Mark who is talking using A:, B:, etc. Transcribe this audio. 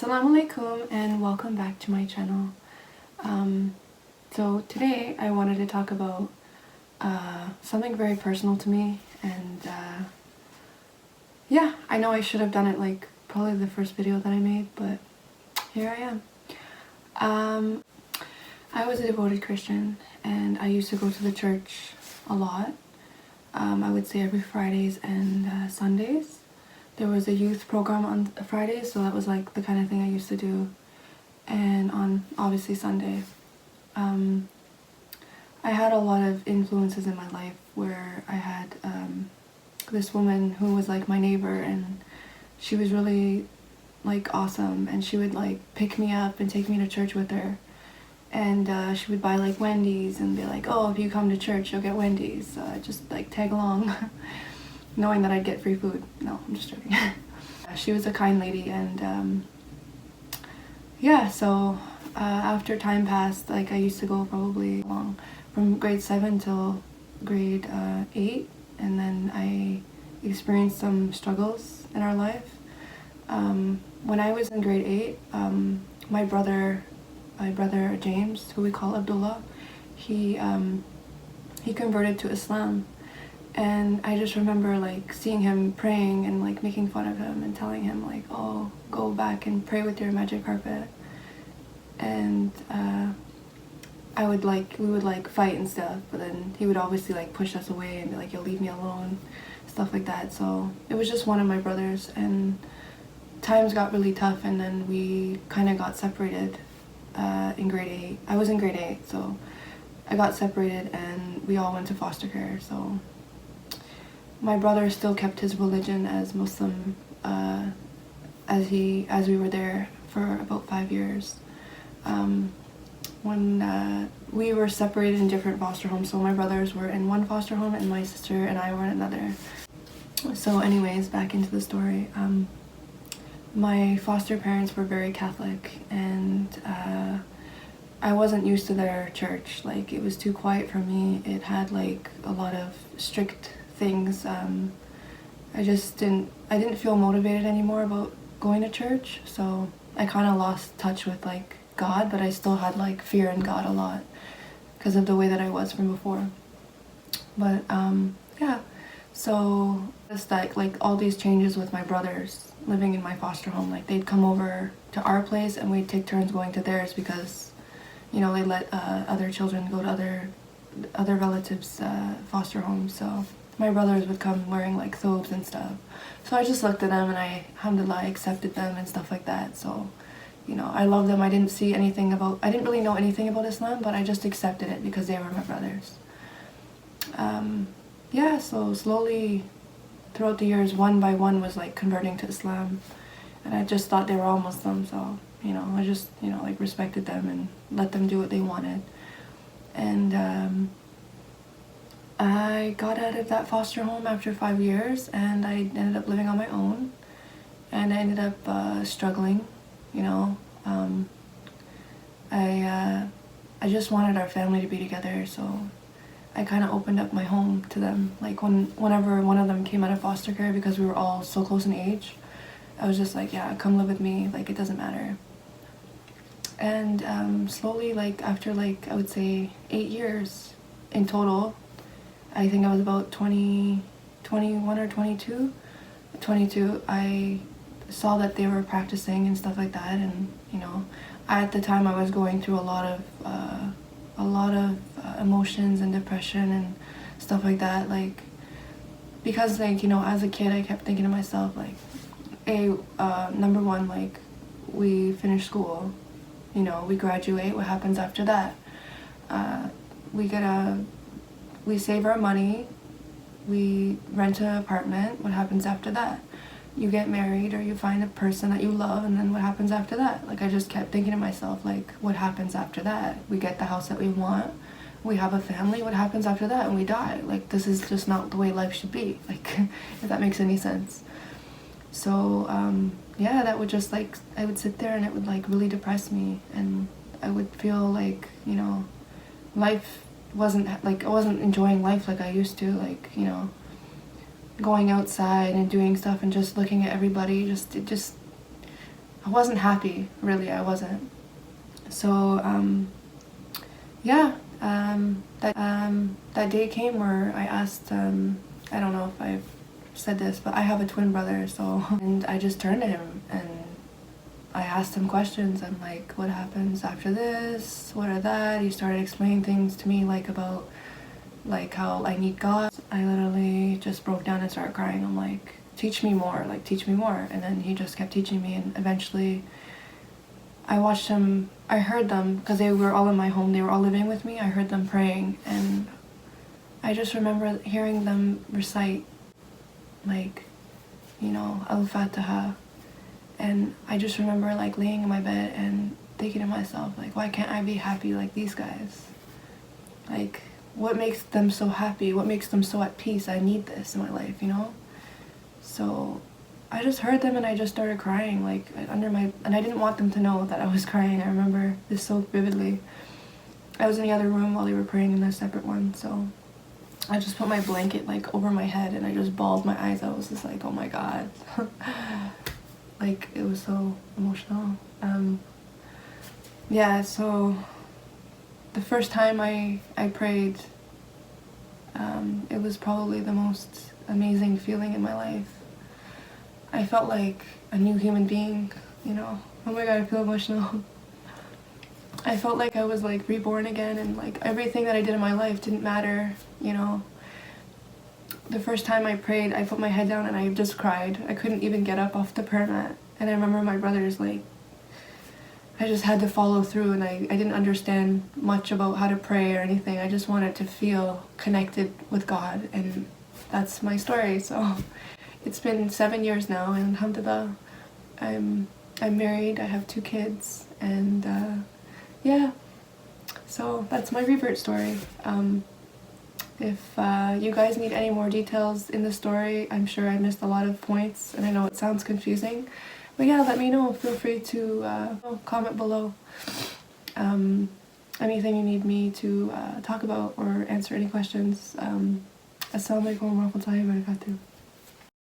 A: Assalamu alaikum and welcome back to my channel. So today I wanted to talk about something very personal to me, and yeah, I know I should have done it like probably the first video that I made, but here I am. I was a devoted Christian and I used to go to the church a lot. I would say every Fridays and Sundays. There was a youth program on Fridays, so that was like the kind of thing I used to do. And on obviously Sunday. I had a lot of influences in my life where I had this woman who was like my neighbor, and she was really like awesome, and she would like pick me up and take me to church with her. And she would buy like Wendy's and be like, oh, if you come to church you'll get Wendy's, just like tag along. Knowing that I'd get free food. No, I'm just joking. She was a kind lady, and yeah, so after time passed, like I used to go probably along from grade 7 till grade 8, and then I experienced some struggles in our life. When I was in grade 8, my brother James, who we call Abdullah, he converted to Islam. And I just remember like seeing him praying and like making fun of him and telling him like, oh, go back and pray with your magic carpet. And we would like fight and stuff, but then he would obviously like push us away and be like, you'll leave me alone, stuff like that. So it was just one of my brothers, and times got really tough, and then we kind of got separated in grade 8. I was in grade 8, so I got separated and we all went to foster care. So my brother still kept his religion as Muslim as we were there for about 5 years. When we were separated in different foster homes, so my brothers were in one foster home and my sister and I were in another. So anyways, back into the story. My foster parents were very Catholic, and I wasn't used to their church. Like, it was too quiet for me. It had like a lot of strict things. I didn't feel motivated anymore about going to church, so I kind of lost touch with like God, but I still had like fear in God a lot because of the way that I was from before. But yeah, so it's like all these changes with my brothers living in my foster home. Like, they'd come over to our place and we'd take turns going to theirs because, you know, they let other children go to other relatives' foster homes. So my brothers would come wearing like thobes and stuff. So I just looked at them and I, alhamdulillah, accepted them and stuff like that. So, you know, I love them. I didn't really know anything about Islam, but I just accepted it because they were my brothers. Yeah, so slowly throughout the years, one by one was like converting to Islam, and I just thought they were all Muslim, so, you know, I just, you know, like respected them and let them do what they wanted. And I got out of that foster home after 5 years, and I ended up living on my own, and I ended up struggling, you know. I just wanted our family to be together, so I kind of opened up my home to them. Like, whenever one of them came out of foster care, because we were all so close in age, I was just like, yeah, come live with me, like, it doesn't matter. And slowly, like, after like, I would say 8 years in total, I think I was about 21 or 22, I saw that they were practicing and stuff like that. And, you know, at the time I was going through a lot of emotions and depression and stuff like that, like, because, like, you know, as a kid I kept thinking to myself, like, number one, like, we finish school, you know, we graduate, what happens after that? We save our money, we rent an apartment, what happens after that? You get married or you find a person that you love, and then what happens after that? Like, I just kept thinking to myself, like, what happens after that? We get the house that we want, we have a family, what happens after that? And we die. Like, this is just not the way life should be, like, if that makes any sense. So yeah, that would just, like, I would sit there and it would like really depress me, and I would feel like, you know, life wasn't, like, I wasn't enjoying life like I used to, like, you know, going outside and doing stuff and just looking at everybody, I wasn't happy, really, I wasn't. So yeah, that day came where I asked, I don't know if I've said this, but I have a twin brother, so, and I just turned to him and I asked him questions. I'm like, what happens after this? What are that? He started explaining things to me, like about, like how I need God. I literally just broke down and started crying. I'm like, teach me more, like teach me more. And then he just kept teaching me, and eventually I watched him, I heard them, because they were all in my home, they were all living with me. I heard them praying, and I just remember hearing them recite, like, you know, Al-Fatiha. And I just remember like laying in my bed and thinking to myself, like, why can't I be happy like these guys? Like, what makes them so happy? What makes them so at peace? I need this in my life, you know? So I just heard them and I just started crying, like and I didn't want them to know that I was crying. I remember this so vividly. I was in the other room while they were praying in the separate one, so I just put my blanket like over my head and I just bawled my eyes out. I was just like, oh my God. Like, it was so emotional. Yeah, so the first time I prayed, it was probably the most amazing feeling in my life. I felt like a new human being, you know. Oh my God, I feel emotional. I felt like I was like reborn again, and like everything that I did in my life didn't matter, you know. The first time I prayed, I put my head down and I just cried. I couldn't even get up off the prayer mat. And I remember my brothers, like, I just had to follow through, and I didn't understand much about how to pray or anything. I just wanted to feel connected with God, and that's my story. So it's been 7 years now, and alhamdulillah, I'm married, I have 2 kids, and yeah, so that's my Revert story. If you guys need any more details in the story, I'm sure I missed a lot of points, and I know it sounds confusing, but yeah, let me know. Feel free to comment below anything you need me to talk about or answer any questions. Assalamu alaikum wa rahmatullahi wa barakatuh.